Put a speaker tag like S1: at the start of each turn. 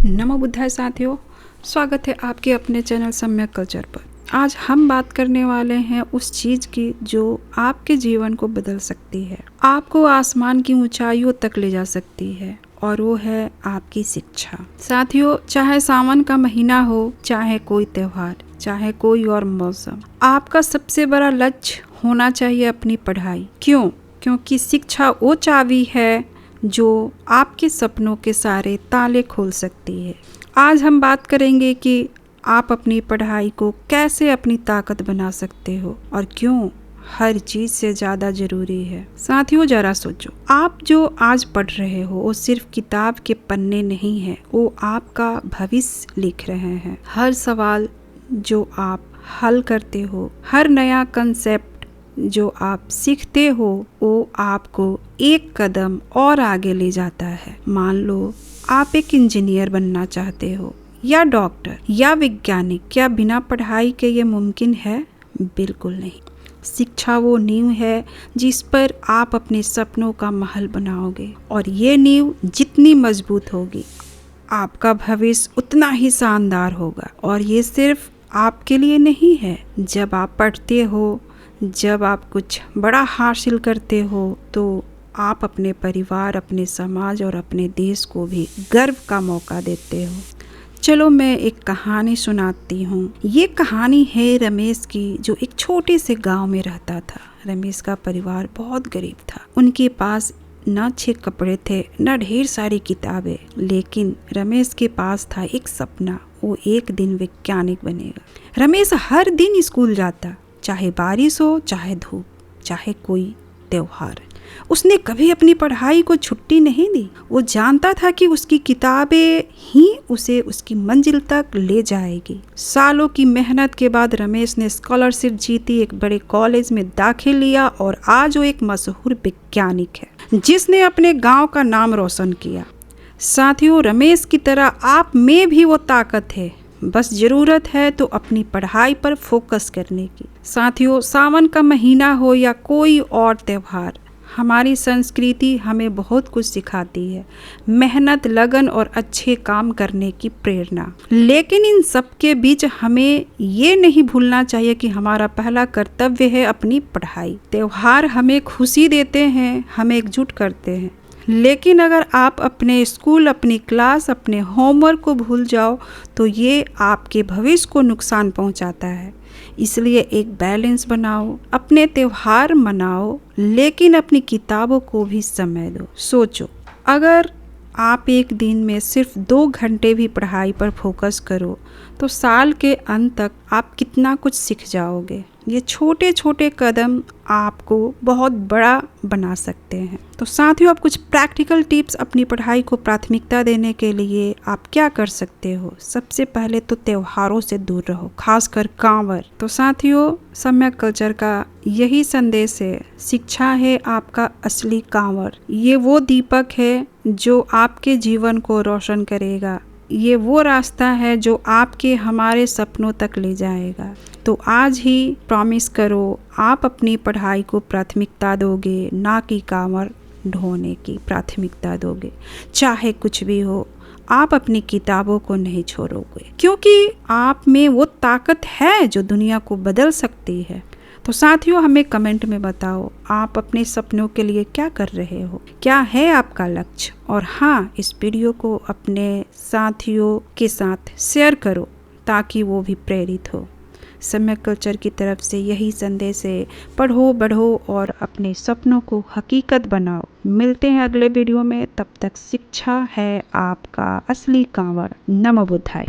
S1: नमो बुद्धाय साथियों, स्वागत है आपके अपने चैनल सम्यक कल्चर पर। आज हम बात करने वाले हैं उस चीज़ की जो आपके जीवन को बदल सकती है, आपको आसमान की ऊंचाइयों तक ले जा सकती है, और वो है आपकी शिक्षा। साथियों, चाहे सावन का महीना हो, चाहे कोई त्योहार, चाहे कोई और मौसम, आपका सबसे बड़ा लक्ष्य होना चाहिए अपनी पढ़ाई। क्यों? क्योंकि शिक्षा वो चाबी है जो आपके सपनों के सारे ताले खोल सकती है। आज हम बात करेंगे कि आप अपनी पढ़ाई को कैसे अपनी ताकत बना सकते हो और क्यों हर चीज़ से ज़्यादा ज़रूरी है। साथियों, ज़रा सोचो, आप जो आज पढ़ रहे हो वो सिर्फ किताब के पन्ने नहीं है, वो आपका भविष्य लिख रहे हैं। हर सवाल जो आप हल करते हो, हर नया कंसेप्ट जो आप सीखते हो, वो आपको एक कदम और आगे ले जाता है। मान लो आप एक इंजीनियर बनना चाहते हो, या डॉक्टर, या वैज्ञानिक। क्या बिना पढ़ाई के ये मुमकिन है? बिल्कुल नहीं। शिक्षा वो नींव है जिस पर आप अपने सपनों का महल बनाओगे, और ये नींव जितनी मजबूत होगी, आपका भविष्य उतना ही शानदार होगा। और ये सिर्फ आपके लिए नहीं है। जब आप पढ़ते हो, जब आप कुछ बड़ा हासिल करते हो, तो आप अपने परिवार, अपने समाज और अपने देश को भी गर्व का मौका देते हो। चलो मैं एक कहानी सुनाती हूँ। ये कहानी है रमेश की, जो एक छोटे से गांव में रहता था। रमेश का परिवार बहुत गरीब था। उनके पास न अच्छे कपड़े थे, न ढेर सारी किताबें, लेकिन रमेश के पास था एक सपना। वो एक दिन वैज्ञानिक बनेगा। रमेश हर दिन स्कूल जाता, चाहे बारिश हो, चाहे धूप, चाहे कोई त्योहार। उसने कभी अपनी पढ़ाई को छुट्टी नहीं दी। वो जानता था कि उसकी किताबें ही उसे उसकी मंजिल तक ले जाएगी। सालों की मेहनत के बाद रमेश ने स्कॉलरशिप जीती, एक बड़े कॉलेज में दाखिल लिया, और आज वो एक मशहूर वैज्ञानिक है जिसने अपने गांव का नाम रोशन किया। साथियों, रमेश की तरह आप में भी वो ताकत है, बस ज़रूरत है तो अपनी पढ़ाई पर फोकस करने की। साथियों, सावन का महीना हो या कोई और त्योहार, हमारी संस्कृति हमें बहुत कुछ सिखाती है। मेहनत, लगन और अच्छे काम करने की प्रेरणा। लेकिन इन सब के बीच हमें ये नहीं भूलना चाहिए कि हमारा पहला कर्तव्य है अपनी पढ़ाई। त्योहार हमें खुशी देते हैं, हमें एकजुट करते हैं, लेकिन अगर आप अपने स्कूल, अपनी क्लास, अपने होमवर्क को भूल जाओ तो ये आपके भविष्य को नुकसान पहुंचाता है। इसलिए एक बैलेंस बनाओ, अपने त्योहार मनाओ, लेकिन अपनी किताबों को भी समय दो। सोचो, अगर आप एक दिन में सिर्फ 2 घंटे भी पढ़ाई पर फोकस करो तो साल के अंत तक आप कितना कुछ सीख जाओगे। ये छोटे छोटे कदम आपको बहुत बड़ा बना सकते हैं। तो साथियों, आप कुछ प्रैक्टिकल टिप्स अपनी पढ़ाई को प्राथमिकता देने के लिए आप क्या कर सकते हो। सबसे पहले तो त्योहारों से दूर रहो, खासकर कांवर। तो साथियों, सम्यक कल्चर का यही संदेश है, शिक्षा है आपका असली कांवर। ये वो दीपक है जो आपके जीवन को रोशन करेगा। ये वो रास्ता है जो आपके हमारे सपनों तक ले जाएगा। तो आज ही प्रॉमिस करो, आप अपनी पढ़ाई को प्राथमिकता दोगे, ना कि कांवर ढोने की प्राथमिकता दोगे। चाहे कुछ भी हो, आप अपनी किताबों को नहीं छोड़ोगे, क्योंकि आप में वो ताकत है जो दुनिया को बदल सकती है। तो साथियों, हमें कमेंट में बताओ, आप अपने सपनों के लिए क्या कर रहे हो, क्या है आपका लक्ष्य। और हाँ, इस वीडियो को अपने साथियों के साथ शेयर करो ताकि वो भी प्रेरित हो। सम्यक कल्चर की तरफ से यही संदेश है, पढ़ो, बढ़ो और अपने सपनों को हकीकत बनाओ। मिलते हैं अगले वीडियो में, तब तक शिक्षा है आपका असली कांवर। नमो बुद्धाय।